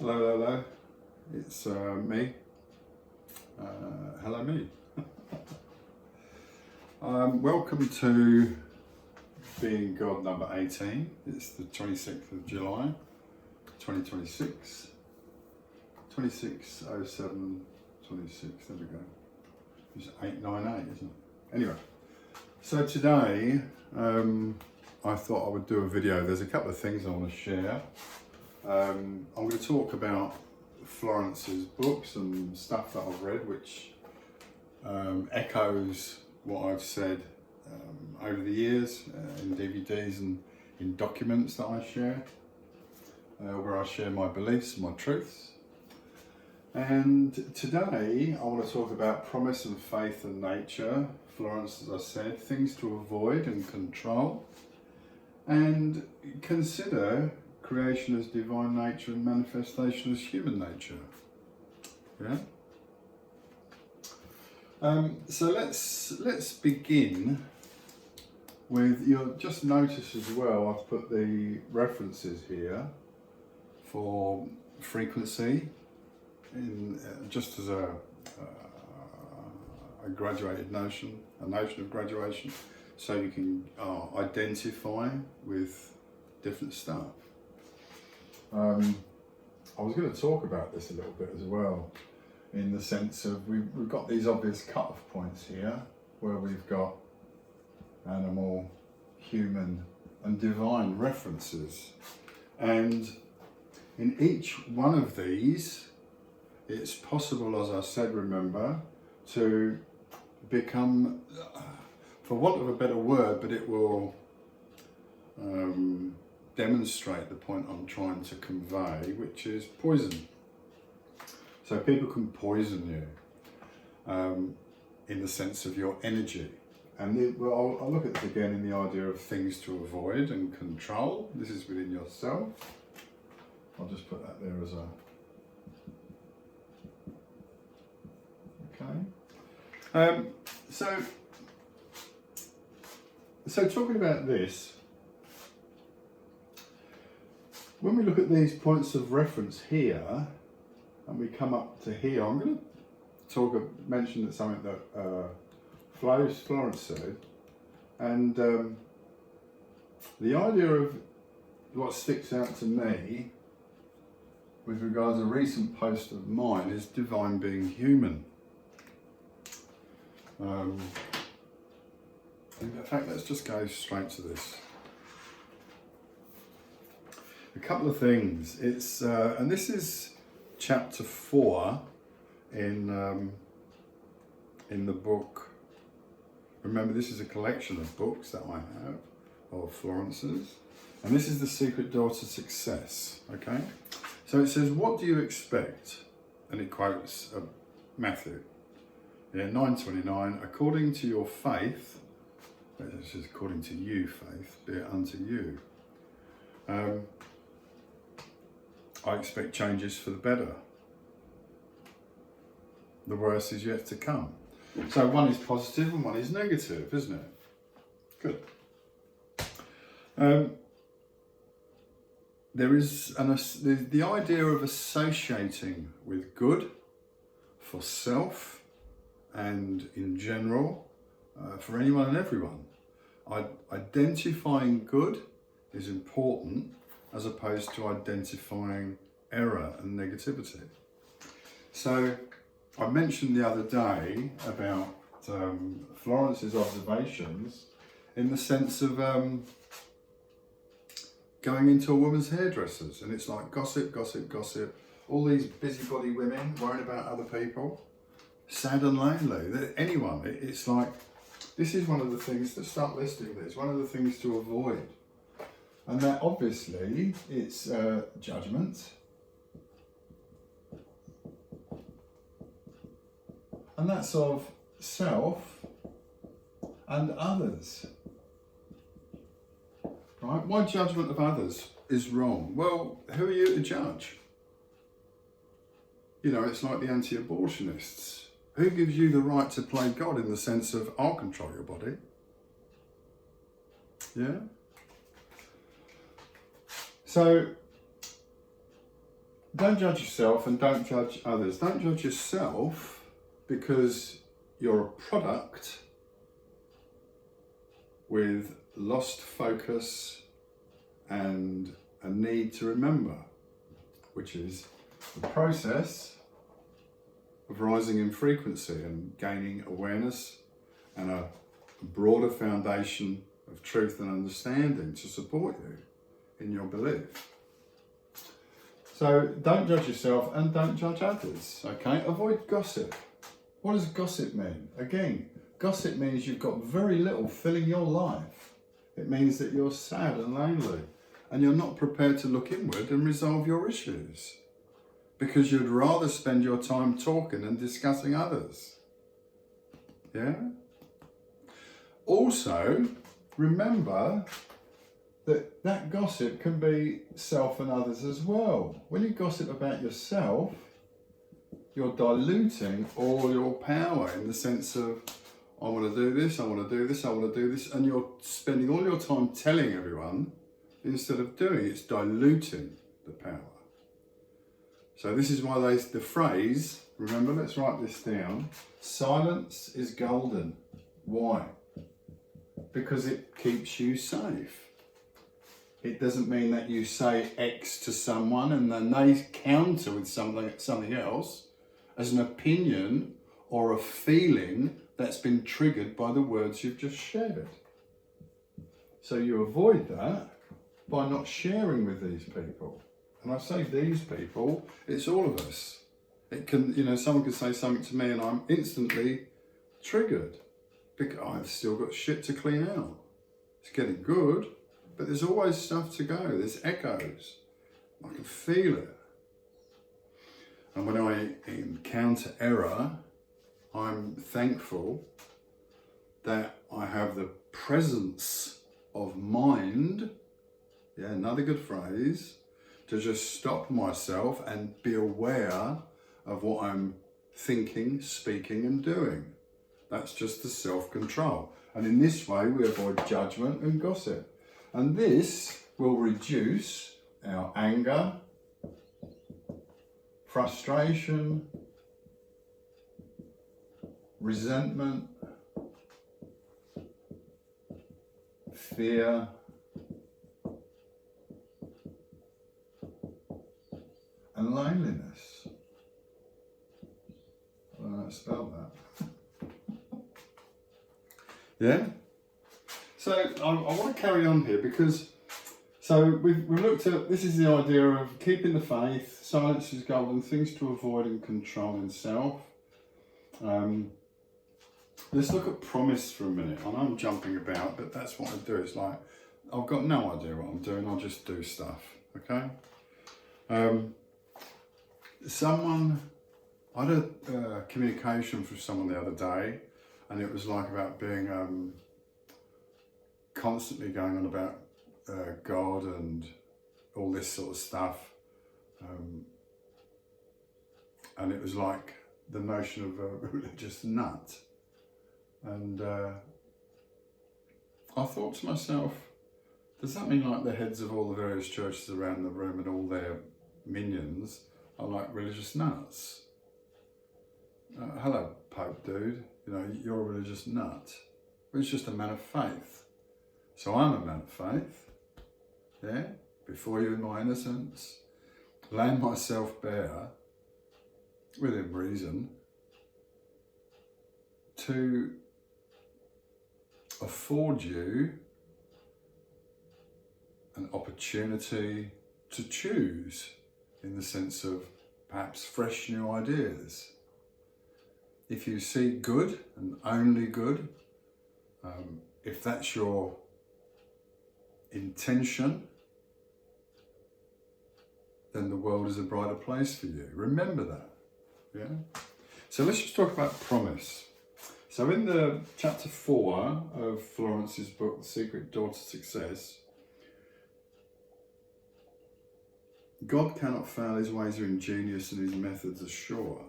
Hello, hello. It's me. Hello, me. Welcome to Being God number 18. It's the 26th of July, 2026. 2607 26. There we go. It's 898, isn't it? Anyway, so today I thought I would do a video. There's a couple of things I want to share. I'm going to talk about Florence's books and stuff that I've read, which echoes what I've said over the years in DVDs and in documents that I share, where I share my beliefs and my truths. And today I want to talk about promise and faith and nature, Florence, as I said, things to avoid and control, and consider creation as divine nature and manifestation as human nature. Yeah. So let's begin with, you'll just notice as well, I've put the references here for frequency in just as a graduated notion, a notion of graduation, so you can identify with different stuff. I was going to talk about this a little bit as well, in the sense of we've got these obvious cut-off points here, where we've got animal, human and divine references, and in each one of these it's possible, as I said, remember, to become, for want of a better word, but it will demonstrate the point I'm trying to convey, which is poison. So people can poison you in the sense of your energy. And I'll look at this again in the idea of things to avoid and control. This is within yourself. I'll just put that there as a... Okay. So talking about this, when we look at these points of reference here, and we come up to here, I'm going to mention that something that Florence said, and the idea of what sticks out to me with regards to a recent post of mine is divine being human. In fact, let's just go straight to this. A couple of things. It's and this is chapter 4 in the book. Remember, this is a collection of books that I have of Florence's, and this is the secret door to success. Okay, so it says, "What do you expect?" And it quotes Matthew, 9:29. According to your faith, this is according to you, faith, be it unto you. I expect changes for the better. The worst is yet to come. So one is positive and one is negative, isn't it? Good. There is the idea of associating with good for self and in general for anyone and everyone. Identifying good is important, as opposed to identifying error and negativity. So I mentioned the other day about Florence's observations in the sense of going into a woman's hairdresser's, and it's like gossip, gossip, gossip, all these busybody women worrying about other people, sad and lonely. Anyone, it's like, this is one of the things, to start listing this, one of the things to avoid. And that obviously it's judgment, and that's of self and others. Right? Why judgment of others is wrong? Well, who are you to judge? You know, it's like the anti-abortionists. Who gives you the right to play God in the sense of, I'll control your body? Yeah? So don't judge yourself and don't judge others. Don't judge yourself because you're a product with lost focus and a need to remember, which is the process of rising in frequency and gaining awareness and a broader foundation of truth and understanding to support you in your belief. So don't judge yourself and don't judge others, okay? Avoid gossip. What does gossip mean? Again, gossip means you've got very little filling your life. It means that you're sad and lonely and you're not prepared to look inward and resolve your issues because you'd rather spend your time talking and discussing others. Yeah? Also, remember that gossip can be self and others as well. When you gossip about yourself, you're diluting all your power in the sense of, I want to do this, I want to do this, I want to do this, and you're spending all your time telling everyone instead of doing it. It's diluting the power. So this is why the phrase, remember, let's write this down, silence is golden. Why? Because it keeps you safe. It doesn't mean that you say X to someone and then they counter with something else as an opinion or a feeling that's been triggered by the words you've just shared. So you avoid that by not sharing with these people. And I say these people, it's all of us. It can, someone could say something to me and I'm instantly triggered because I've still got shit to clean out. It's getting good, but there's always stuff to go. There's echoes. I can feel it. And when I encounter error, I'm thankful that I have the presence of mind, another good phrase, to just stop myself and be aware of what I'm thinking, speaking and doing. That's just the self-control. And in this way, we avoid judgment and gossip. And this will reduce our anger, frustration, resentment, fear, and loneliness. I don't know how to spell that. Yeah? So I want to carry on here because, we've looked at, this is the idea of keeping the faith, silence is golden, things to avoid and controlling self. Let's look at promise for a minute. I know I'm jumping about, but that's what I do. It's like, I've got no idea what I'm doing, I'll just do stuff, okay? I had a communication from someone the other day, and it was like about being constantly going on about God and all this sort of stuff. And it was like the notion of a religious nut. And I thought to myself, does that mean like the heads of all the various churches around the room and all their minions are like religious nuts? Hello, Pope dude, you're a religious nut. Well, it's just a man of faith. So I'm a man of faith, before you in my innocence, laying myself bare, within reason, to afford you an opportunity to choose in the sense of perhaps fresh new ideas. If you see good and only good, if that's your intention, then the world is a brighter place for you. Remember that, So let's just talk about promise. So in the chapter 4 of Florence's book, The Secret Door to Success, God cannot fail, his ways are ingenious and his methods are sure.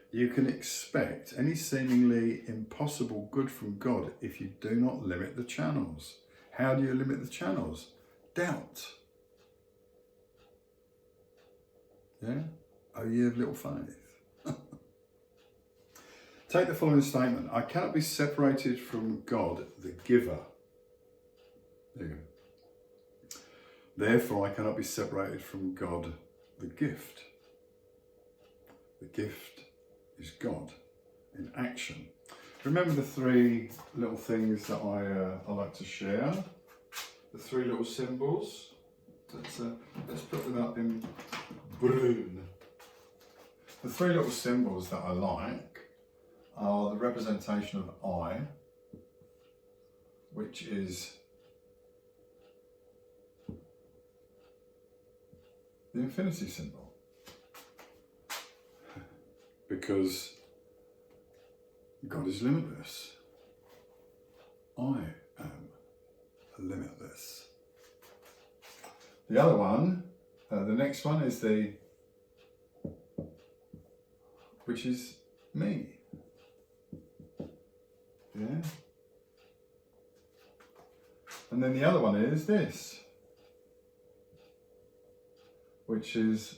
You can expect any seemingly impossible good from God if you do not limit the channels. How do you limit the channels? Doubt. Yeah? O ye of little faith. Take the following statement. I cannot be separated from God, the giver. There you go. Therefore, I cannot be separated from God, the gift. The gift is God in action. Remember the three little things that I like to share? The three little symbols? Let's put them up in Brune. The three little symbols that I like are the representation of I, which is the infinity symbol, because God is limitless. I am limitless. The other one, the next one is which is me. Yeah. And then the other one is this, which is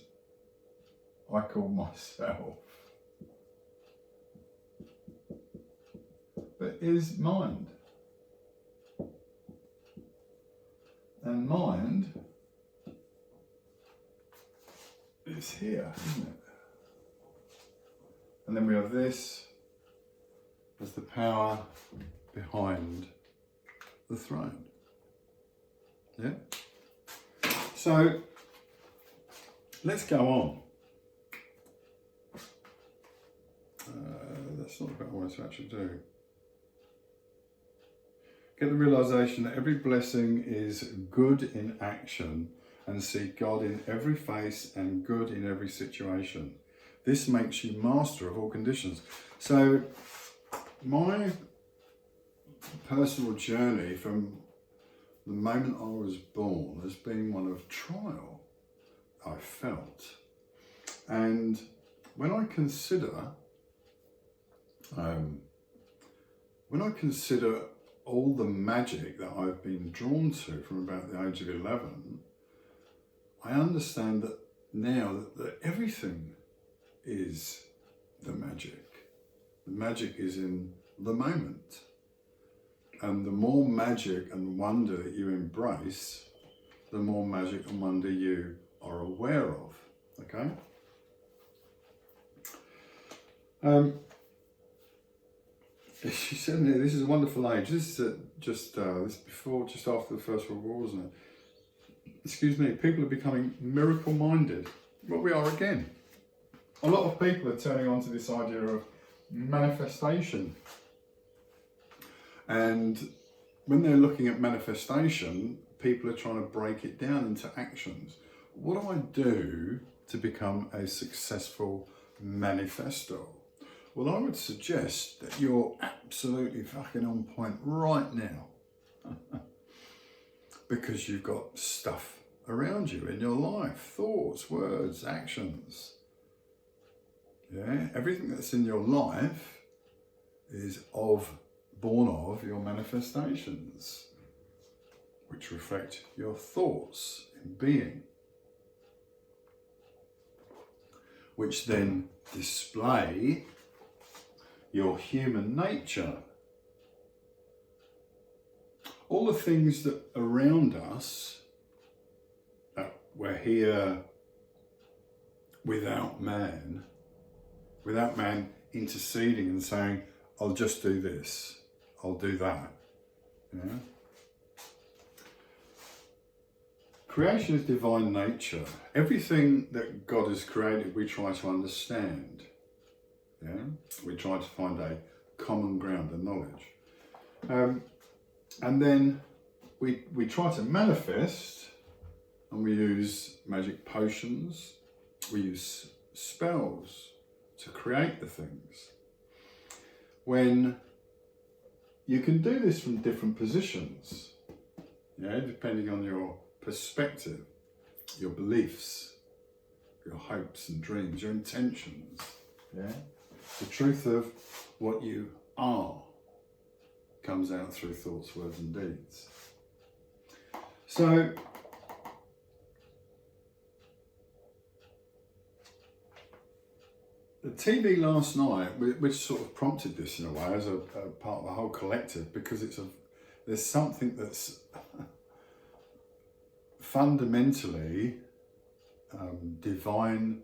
I call myself. That is mind. And mind is here, isn't it? And then we have this as the power behind the throne. Yeah? So, let's go on. That's not what I wanted to actually do. Get the realization that every blessing is good in action, and see God in every face and good in every situation. This makes you master of all conditions. So, my personal journey from the moment I was born has been one of trial, I felt. And when I consider all the magic that I've been drawn to from about the age of 11, I understand that now that everything is the magic. The magic is in the moment. And the more magic and wonder that you embrace, the more magic and wonder you are aware of. Okay? She said here, this is a wonderful age. This is just after the First World War, wasn't it? Excuse me, people are becoming miracle-minded. Well, we are again. A lot of people are turning on to this idea of manifestation. And when they're looking at manifestation, people are trying to break it down into actions. What do I do to become a successful manifestor? Well, I would suggest that you're absolutely fucking on point right now. Because you've got stuff around you in your life, thoughts, words, actions. Yeah, everything that's in your life is born of your manifestations, which reflect your thoughts in being, which then display your human nature. All the things that around us, we're here without man interceding and saying, I'll just do this, I'll do that. Yeah? Creation is divine nature. Everything that God has created, we try to understand. Yeah? We try to find a common ground of knowledge. And then we try to manifest, and we use magic potions, we use spells to create the things. When you can do this from different positions, yeah, depending on your perspective, your beliefs, your hopes and dreams, your intentions, yeah. The truth of what you are comes out through thoughts, words and deeds. So, TV last night, which sort of prompted this in a way as a part of the whole collective, because there's something that's fundamentally divine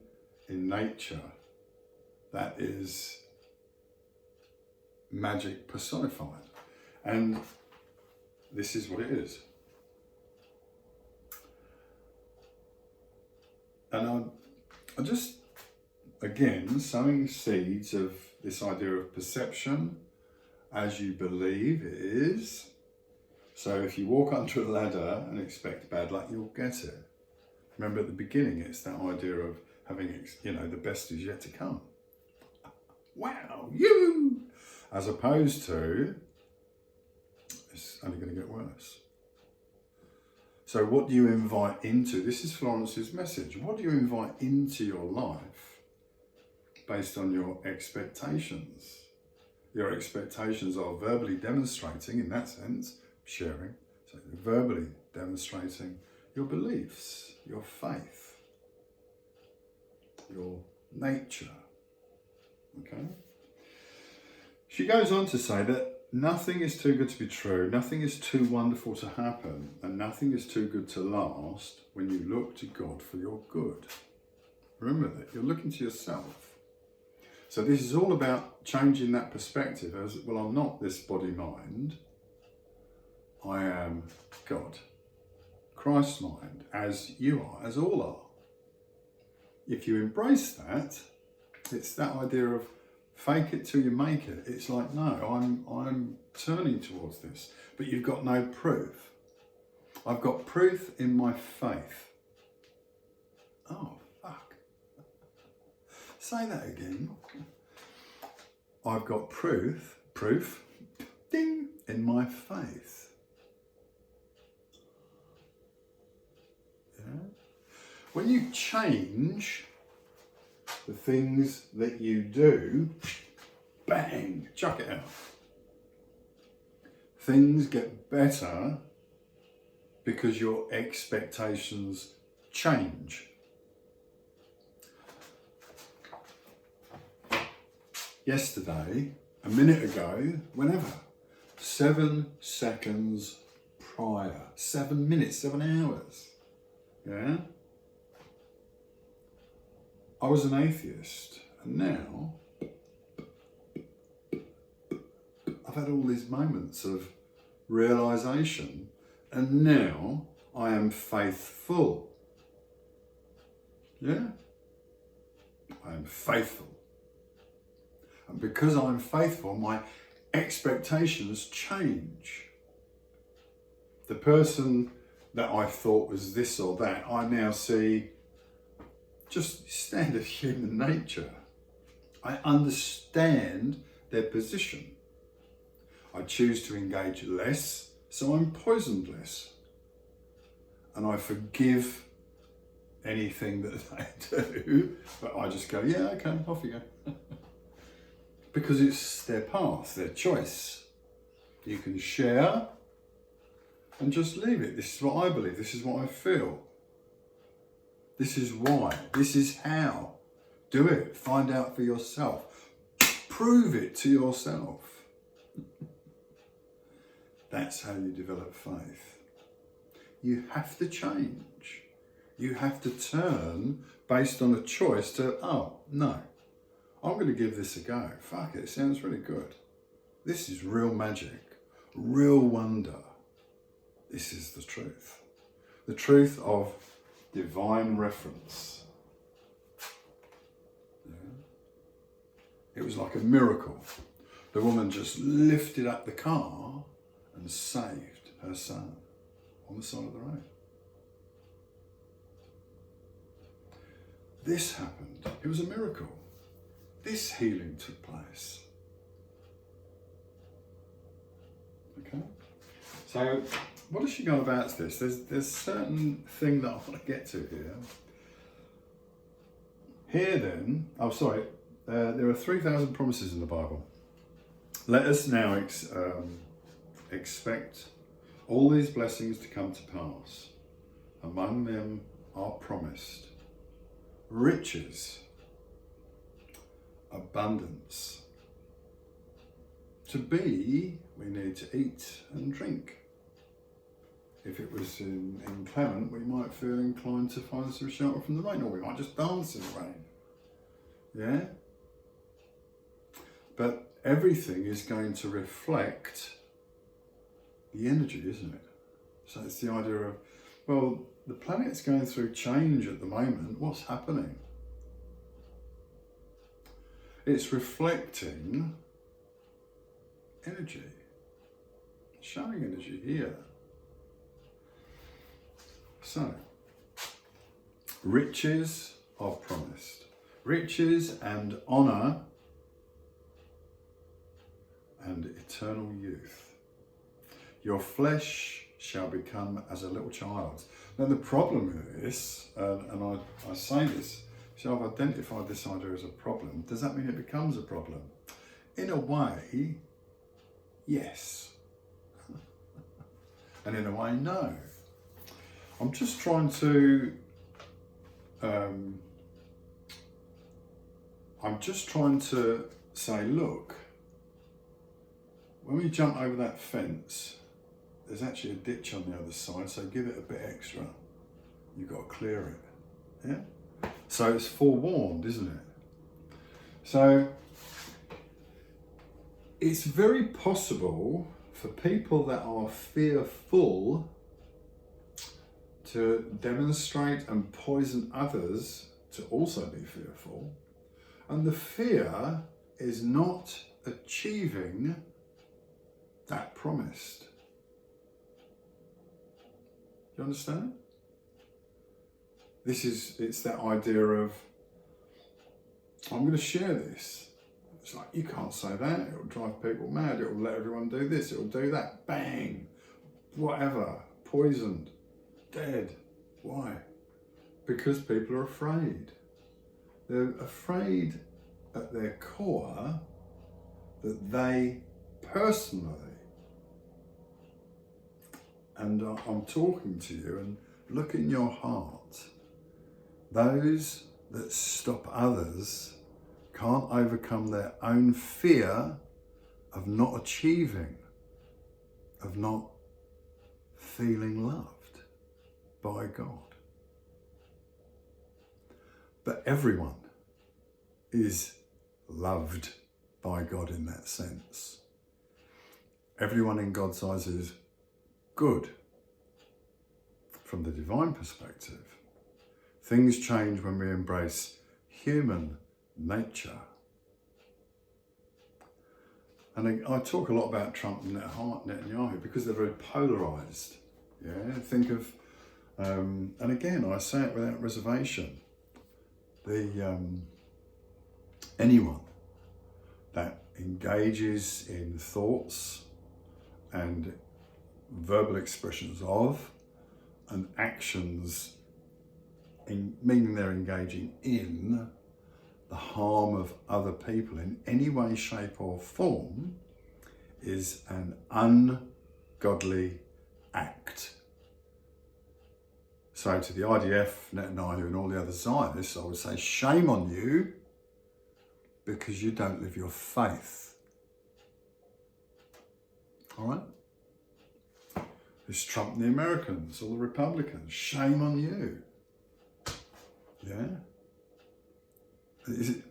in nature that is magic personified, and this is what it is. And I just, again, sowing seeds of this idea of perception as you believe it is. So if you walk under a ladder and expect bad luck, you'll get it. Remember at the beginning, it's that idea of having, the best is yet to come. Wow, you! As opposed to, it's only going to get worse. So what do you invite into? This is Florence's message. What do you invite into your life based on your expectations? Your expectations are verbally demonstrating, in that sense, sharing. So you're verbally demonstrating your beliefs, your faith, your nature. Okay? She goes on to say that nothing is too good to be true, nothing is too wonderful to happen, and nothing is too good to last when you look to God for your good. Remember that, you're looking to yourself. So this is all about changing that perspective as, well, I'm not this body-mind, I am God, Christ-mind, as you are, as all are. If you embrace that, it's that idea of fake it till you make it. It's like, no, I'm turning towards this, but you've got no proof. I've got proof in my faith. Oh, fuck. Say that again. I've got proof, ding, in my faith. Yeah? When you change the things that you do, bang, chuck it out. Things get better because your expectations change. Yesterday, a minute ago, whenever, 7 seconds prior, 7 minutes, 7 hours, yeah? I was an atheist, and now I've had all these moments of realization, and now I am faithful. Yeah? I am faithful. And because I'm faithful, my expectations change. The person that I thought was this or that, I now see just standard human nature. I understand their position. I choose to engage less, so I'm poisoned less. And I forgive anything that they do, but I just go, yeah, okay, off you go. Because it's their path, their choice. You can share and just leave it. This is what I believe, this is what I feel. This is why, this is how. Do it, find out for yourself. Prove it to yourself. That's how you develop faith. You have to change. You have to turn based on a choice to, oh, no, I'm going to give this a go. Fuck it, it sounds really good. This is real magic, real wonder. This is the truth. The truth of divine reference. Yeah. It was like a miracle. The woman just lifted up the car and saved her son on the side of the road. This happened. It was a miracle. This healing took place. Okay? So, what has she got about this? There's a certain thing that I want to get to here. Here then, there are 3,000 promises in the Bible. Let us now expect all these blessings to come to pass. Among them are promised riches, abundance. To be, we need to eat and drink. If it was inclement, we might feel inclined to find some shelter from the rain, or we might just dance in the rain. Yeah? But everything is going to reflect the energy, isn't it? So it's the idea of, well, the planet's going through change at the moment. What's happening? It's reflecting energy, showing energy here. So, riches are promised. Riches and honour and eternal youth. Your flesh shall become as a little child. Now the problem with this, and I say this, so I've identified this idea as a problem. Does that mean it becomes a problem? In a way, yes. And in a way, no. I'm just trying to, say, look, when we jump over that fence, there's actually a ditch on the other side, so give it a bit extra. You've got to clear it, yeah? So it's forewarned, isn't it? So it's very possible for people that are fearful to demonstrate and poison others to also be fearful. And the fear is not achieving that promised. Do you understand? It's that idea of, I'm going to share this. It's like, you can't say that, it'll drive people mad, it'll let everyone do this, it'll do that, bang, whatever, poisoned, dead. Why? Because people are afraid. They're afraid at their core that they personally, and I'm talking to you, and look in your heart, those that stop others can't overcome their own fear of not achieving, of not feeling loved by God. But everyone is loved by God in that sense. Everyone in God's eyes is good. From the divine perspective, things change when we embrace human nature. And I talk a lot about Trump and Netanyahu because they're very polarised. Yeah, think of, and again, I say it without reservation, anyone that engages in thoughts and verbal expressions of and actions, meaning they're engaging in the harm of other people in any way, shape or form, is an ungodly act. So to the IDF, Netanyahu and all the other Zionists, I would say, shame on you, because you don't live your faith. All right? There's Trump and the Americans, all the Republicans, shame on you. Yeah?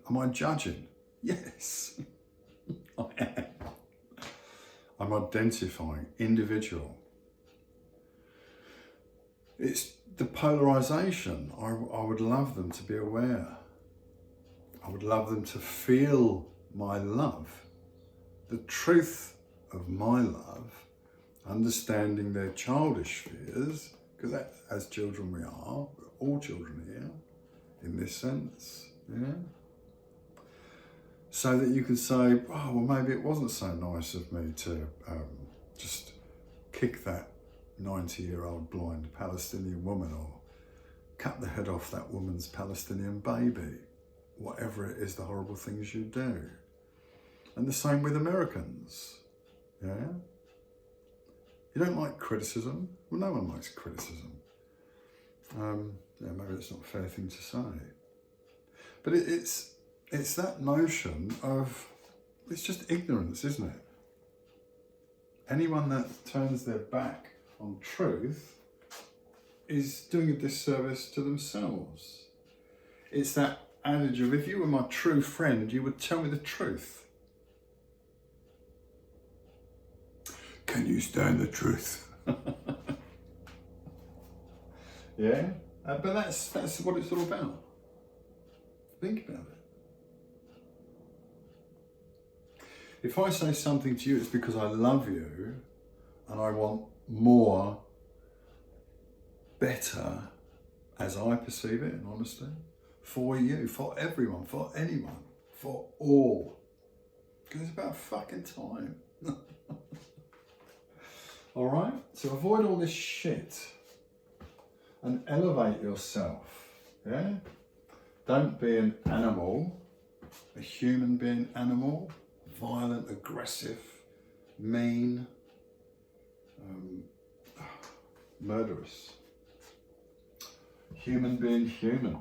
Am I judging? Yes, I am. I'm identifying individual. It's the polarisation. I would love them to be aware. I would love them to feel my love, the truth of my love, understanding their childish fears, because as children we are, we're all children here, in this sense, yeah? So that you can say, oh, well, maybe it wasn't so nice of me to just kick that 90-year-old blind Palestinian woman, or cut the head off that woman's Palestinian baby, whatever it is, the horrible things you do. And the same with Americans, yeah? You don't like criticism? Well, no one likes criticism. Yeah, maybe that's not a fair thing to say. But it's It's that notion of, it's just ignorance, isn't it? Anyone that turns their back on truth is doing a disservice to themselves. It's that adage of, if you were my true friend, you would tell me the truth. Can you stand the truth? Yeah, but that's what it's all about. Think about it. If I say something to you, it's because I love you and I want more, better, as I perceive it in honesty, for you, for everyone, for anyone, for all. Because it's about fucking time. All right? So avoid all this shit and elevate yourself, yeah? Don't be an animal, a human being animal, violent, aggressive, mean, murderous. Human being human.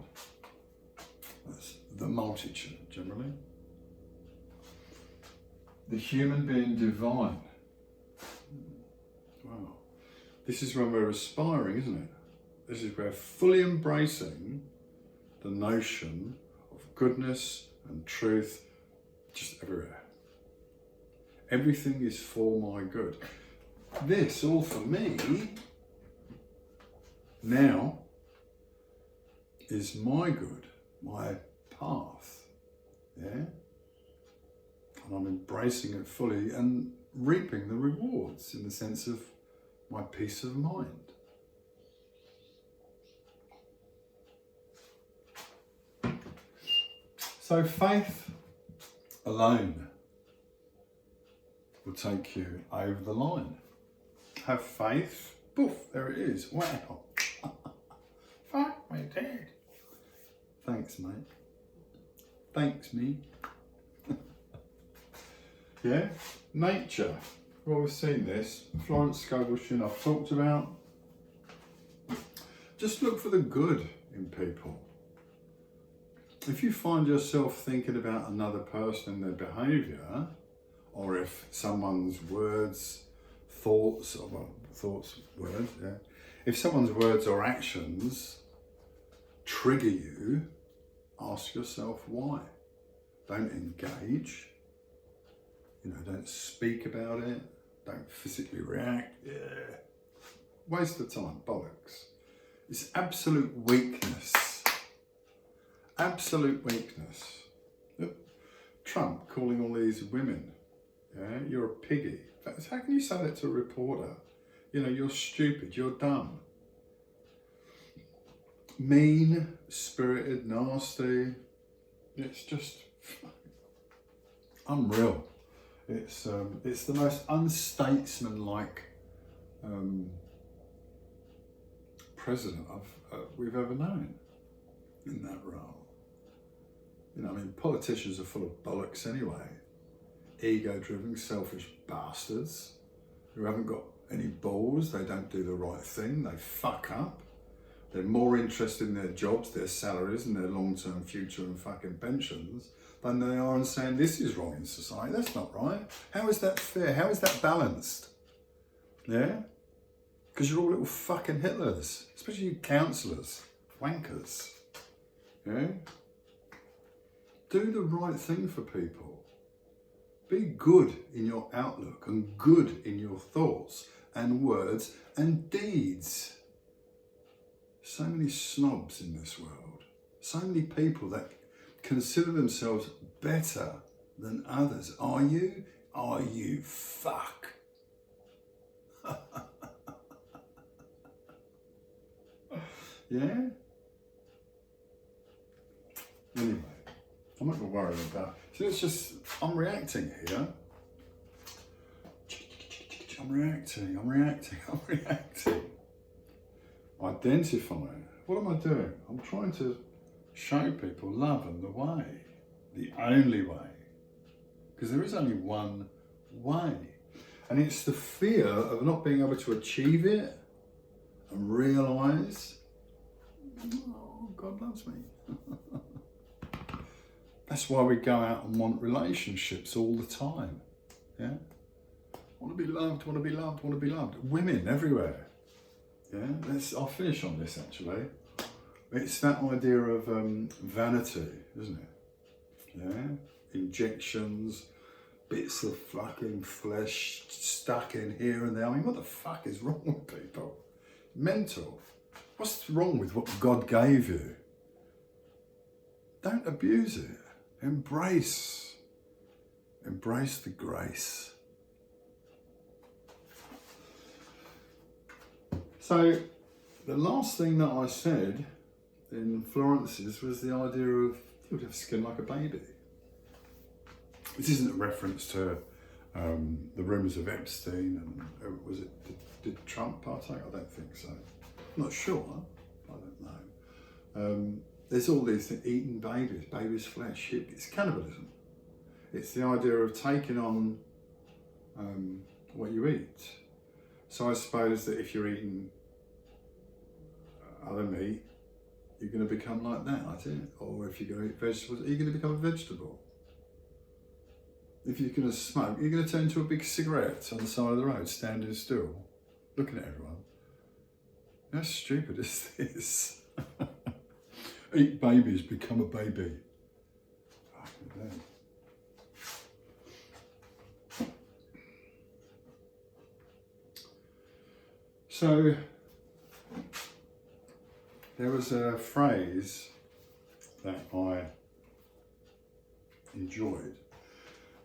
That's the multitude, generally. The human being divine. Wow. This is when we're aspiring, isn't it? This is where fully embracing the notion of goodness and truth just everywhere. Everything is for my good. This all for me now is my good, my path, yeah? And I'm embracing it fully and reaping the rewards in the sense of my peace of mind. So faith alone will take you over the line. Have faith, poof, there it is. Wow. Fuck me dead. Thanks, mate. Thanks, me. Yeah? Nature. Well, we've seen this. Florence I've talked about. Just look for the good in people. If you find yourself thinking about another person and their behaviour, or if someone's words, thoughts, words, yeah. If someone's words or actions trigger you, ask yourself why. Don't engage. Don't speak about it. Don't physically react. Yeah. Waste of time, bollocks. It's absolute weakness. Absolute weakness. Look, Trump calling all these women, yeah, you're a piggy. How can you say that to a reporter? You're stupid, you're dumb. Mean, spirited, nasty. It's just unreal. It's the most unstatesmanlike president we've ever known in that role. Politicians are full of bollocks anyway. Ego-driven, selfish bastards who haven't got any balls. They don't do the right thing. They fuck up. They're more interested in their jobs, their salaries, and their long-term future and fucking pensions than they are in saying this is wrong in society. That's not right. How is that fair? How is that balanced? Yeah? Because you're all little fucking Hitlers, especially you counsellors, wankers. Yeah? Do the right thing for people. Be good in your outlook and good in your thoughts and words and deeds. So many snobs in this world. So many people that consider themselves better than others. Are you? Are you? Fuck. Yeah? Anyway, I'm not going to worry about it. So it's just, I'm reacting here. I'm reacting. Identify. What am I doing? I'm trying to show people love and the way. The only way. Because there is only one way. And it's the fear of not being able to achieve it and realise, oh, God loves me. That's why we go out and want relationships all the time. Yeah? Want to be loved, want to be loved, want to be loved. Women everywhere. Yeah? I'll finish on this actually. It's that idea of vanity, isn't it? Yeah? Injections, bits of fucking flesh stuck in here and there. I mean, what the fuck is wrong with people? Mental. What's wrong with what God gave you? Don't abuse it. Embrace the grace. So the last thing that I said in Florence's was the idea of you would have skin like a baby. This isn't a reference to the rumours of Epstein and was it, did Trump partake? I don't think so. I'm not sure. I don't know. There's all these things, eating babies' flesh. It's cannibalism. It's the idea of taking on what you eat. So I suppose that if you're eating other meat, you're going to become like that, I think. Or if you're going to eat vegetables, are you going to become a vegetable? If you're going to smoke, you're going to turn into a big cigarette on the side of the road, standing still, looking at everyone. How stupid is this? Eat babies, become a baby. So, there was a phrase that I enjoyed.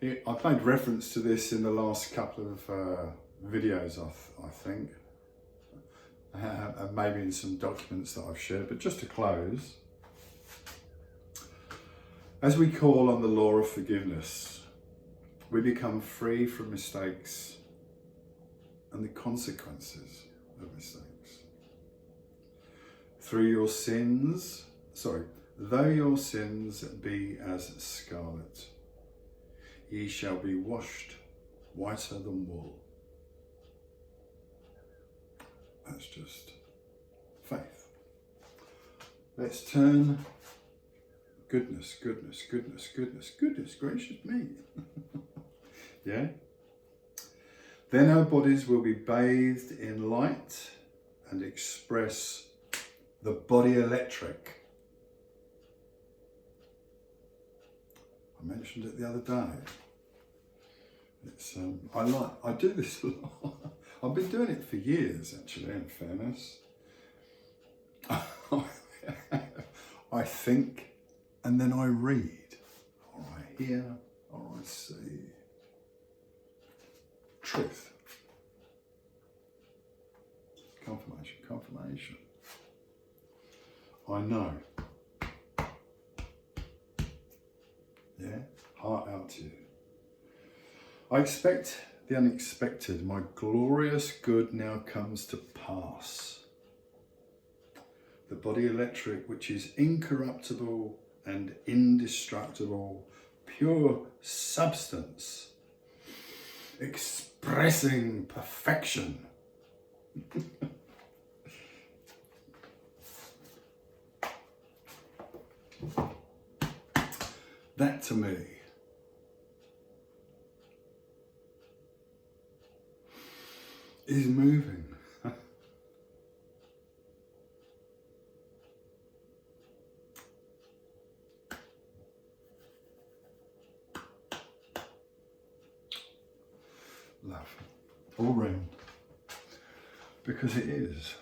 I've made reference to this in the last couple of videos, I think, and maybe in some documents that I've shared, but just to close. As we call on the law of forgiveness, we become free from mistakes and the consequences of mistakes. Though your sins be as scarlet, ye shall be washed whiter than wool. That's just faith. Let's turn goodness gracious me. Yeah? Then our bodies will be bathed in light and express the body electric. I mentioned it the other day. It's I do this a lot. I've been doing it for years, actually, in fairness. I think and then I read, or I hear, or I see. Truth. Confirmation. I know. Yeah? Heart out to you. I expect the unexpected. My glorious good now comes to pass. The body electric, which is incorruptible and indestructible, pure substance, expressing perfection. That to me is moving. Love, all round, because it is.